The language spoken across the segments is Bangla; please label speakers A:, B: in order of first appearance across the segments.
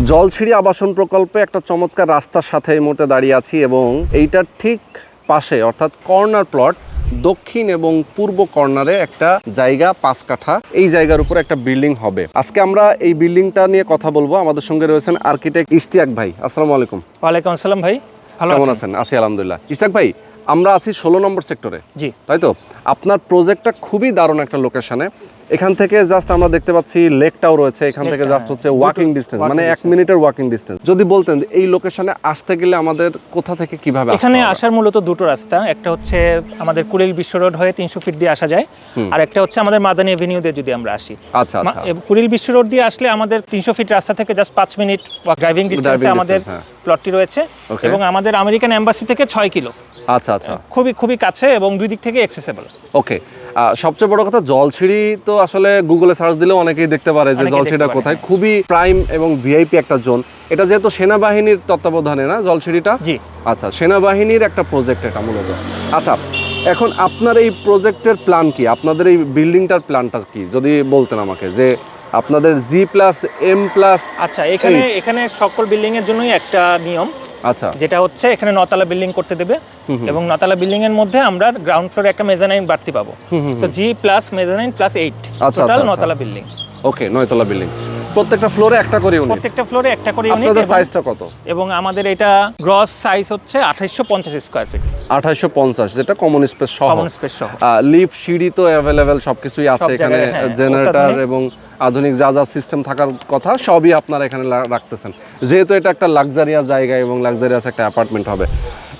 A: জলছিড়ি আবাসন প্রকল্পে একটা চমৎকার রাস্তার সাথে এই মুহূর্তে দাঁড়িয়ে আছি এবং এইটার ঠিক পাশে অর্থাৎ কর্নার প্লট দক্ষিণ এবং পূর্ব কর্নারে একটা জায়গা 5 কাঠা, এই জায়গার উপর একটা বিল্ডিং হবে। আজকে আমরা এই বিল্ডিংটা নিয়ে কথা বলবো। আমাদের সঙ্গে রয়েছেন আর্কিটেক্ট ইশতিয়াক ভাই। আসসালামু আলাইকুম।
B: ওয়ালাইকুম আসসালাম ভাই,
A: কেমন আছেন? আছি আলহামদুলিল্লাহ। ইশতিয়াক ভাই, আমরা আছি 16 নম্বর সেক্টরে,
B: জি
A: তাই তো? আপনার প্রজেক্টটা খুবই দারুণ একটা লোকেশনে। এখান থেকে জাস্ট আমরা দেখতে পাচ্ছি লেকটাও রয়েছে, এখান থেকে জাস্ট হচ্ছে ওয়াকিং ডিস্টেন্স, মানে 1 মিনিটের ওয়াকিং ডিস্টেন্স। যদি বলতেন এই লোকেশনে আসতে গেলে আমাদের কোথা থেকে কিভাবে আসতে
B: এখানে
A: হবে?
B: আসার মূলত দুটো রাস্তা, একটা হচ্ছে আমাদের কুড়িল বিশ্ব রোড হয়ে 300 ফিট দিয়ে আসা যায়, আর একটা হচ্ছে আমাদের মাদানী এভিনিউ দিয়ে যদি আমরা আসি।
A: আচ্ছা আচ্ছা,
B: কুড়িল বিশ্ব রোড দিয়ে আসলে আমাদের 300 ফিট রাস্তা থেকে জাস্ট 5 মিনিট ড্রাইভিং ডিস্টেন্সে আমাদের প্লটটি রয়েছে, এবং আমাদের আমেরিকান এম্বাসি থেকে 6 কিলো।
A: আচ্ছা আচ্ছা,
B: খুবই কাছে এবং দুই দিক থেকে অ্যাক্সেসিবল।
A: ওকে। সবচেয়ে বড় কথা, জলছিড়ি তো আসলে গুগলে সার্চ দিলেও অনেকেই দেখতে পারে যে জলছিড়িটা কোথায়। খুবই প্রাইম এবং ভিআইপি একটা জোন। এটা যেহেতু সেনাবাহিনীর তত্ত্বাবধানে না জলছিড়িটা?
B: জি
A: আচ্ছা, সেনাবাহিনীর একটা প্রজেক্ট এটা মূলত। আচ্ছা, এখন আপনার এই প্রজেক্টের প্ল্যান কি? আপনাদের এই বিল্ডিংটার প্ল্যানটা কি যদি বলতেন আমাকে, যে আপনাদের G+M+?
B: আচ্ছা, এখানে সকল বিল্ডিং এর জন্যই একটা নিয়ম,
A: আচ্ছা,
B: যেটা হচ্ছে এখানে 9 তলা বিল্ডিং করতে দেবে, এবং 9 তলা বিল্ডিং এর মধ্যে আমরা গ্রাউন্ড ফ্লোরে একটা মেজানাইন বাড়তি পাবো। তো G+ মেজানাইন +8, টোটাল 9 তলা বিল্ডিং।
A: ওকে, 9 তলা বিল্ডিং, প্রত্যেকটা ফ্লোরে একটা করে ইউনিট।
B: প্রত্যেকটা ফ্লোরে একটা করে ইউনিট।
A: আপনাদের সাইজটা কত?
B: এবং আমাদের এটা গ্রস সাইজ হচ্ছে 2850 স্কয়ার ফিট।
A: 2850, যেটা কমন স্পেস সহ।
B: কমন স্পেস সহ।
A: লিফট, সিঁড়ি তো অ্যাভেলেবেল, সবকিছুই আছে এখানে। জেনারেটর এবং আধুনিক যা যা সিস্টেম থাকার কথা সবই আপনারা এখানে রাখতেছেন, যেহেতু এটা একটা লাক্সারিয়াস জায়গা এবং লাক্সারিয়াস একটা অ্যাপার্টমেন্ট হবে।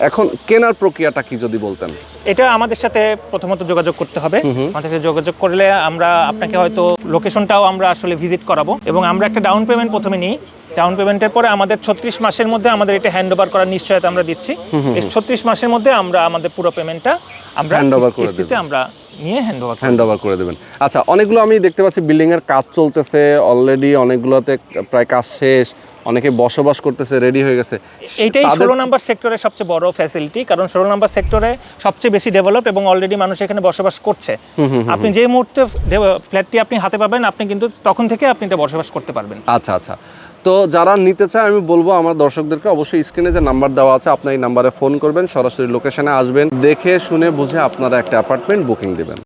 A: এখন কেনার প্রক্রিয়াটা কি যদি বলতেন?
B: এটা আমাদের সাথে প্রথমত যোগাযোগ করতে হবে। আমাদের সাথে যোগাযোগ করলে আমরা আপনাকে হয়তো লোকেশনটাও আমরা আসলে ভিজিট করাবো, এবং আমরা একটা ডাউন পেমেন্ট প্রথমে নিই। ডাউন পেমেন্টের পরে আমাদের 36 মাসের মধ্যে আমাদের এটা হ্যান্ড ওভার করার নিশ্চয়তা আমরা দিচ্ছি। এই 36 মাসের মধ্যে আমরা আমাদের পুরো পেমেন্টটা আমরা
A: হ্যান্ড ওভার করে
B: দিতে আমরা নিয়ে
A: হ্যান্ড ওভার করে দেবেন। আচ্ছা, অনেকগুলো আমি দেখতে পাচ্ছি বিল্ডিং এর কাজ চলতেছে অলরেডি, অনেকগুলোতে প্রায় কাজ শেষ, অনেকে বসবাস করতেছে, রেডি হয়ে গেছে।
B: এইটাই 16 নম্বর সেক্টরের সবচেয়ে বড় ফ্যাসিলিটি, কারণ 16 নম্বর সেক্টরে সবচেয়ে বেশি ডেভেলপ এবং অলরেডি মানুষ এখানে বসবাস করছে। আপনি যে মুহূর্তে ফ্ল্যাটটি আপনি হাতে পাবেন, আপনি কিন্তু তখন থেকে আপনি এটা বসবাস করতে পারবেন।
A: আচ্ছা আচ্ছা, তো যারা নিতে চায় আমি বলবো আমার দর্শকদেরকে অবশ্যই স্ক্রিনে যে নাম্বার দেওয়া আছে আপনার এই নাম্বারে ফোন করবেন, সরাসরি লোকেশনে আসবেন, দেখে শুনে বুঝে আপনারা একটা অ্যাপার্টমেন্ট বুকিং দেবেন।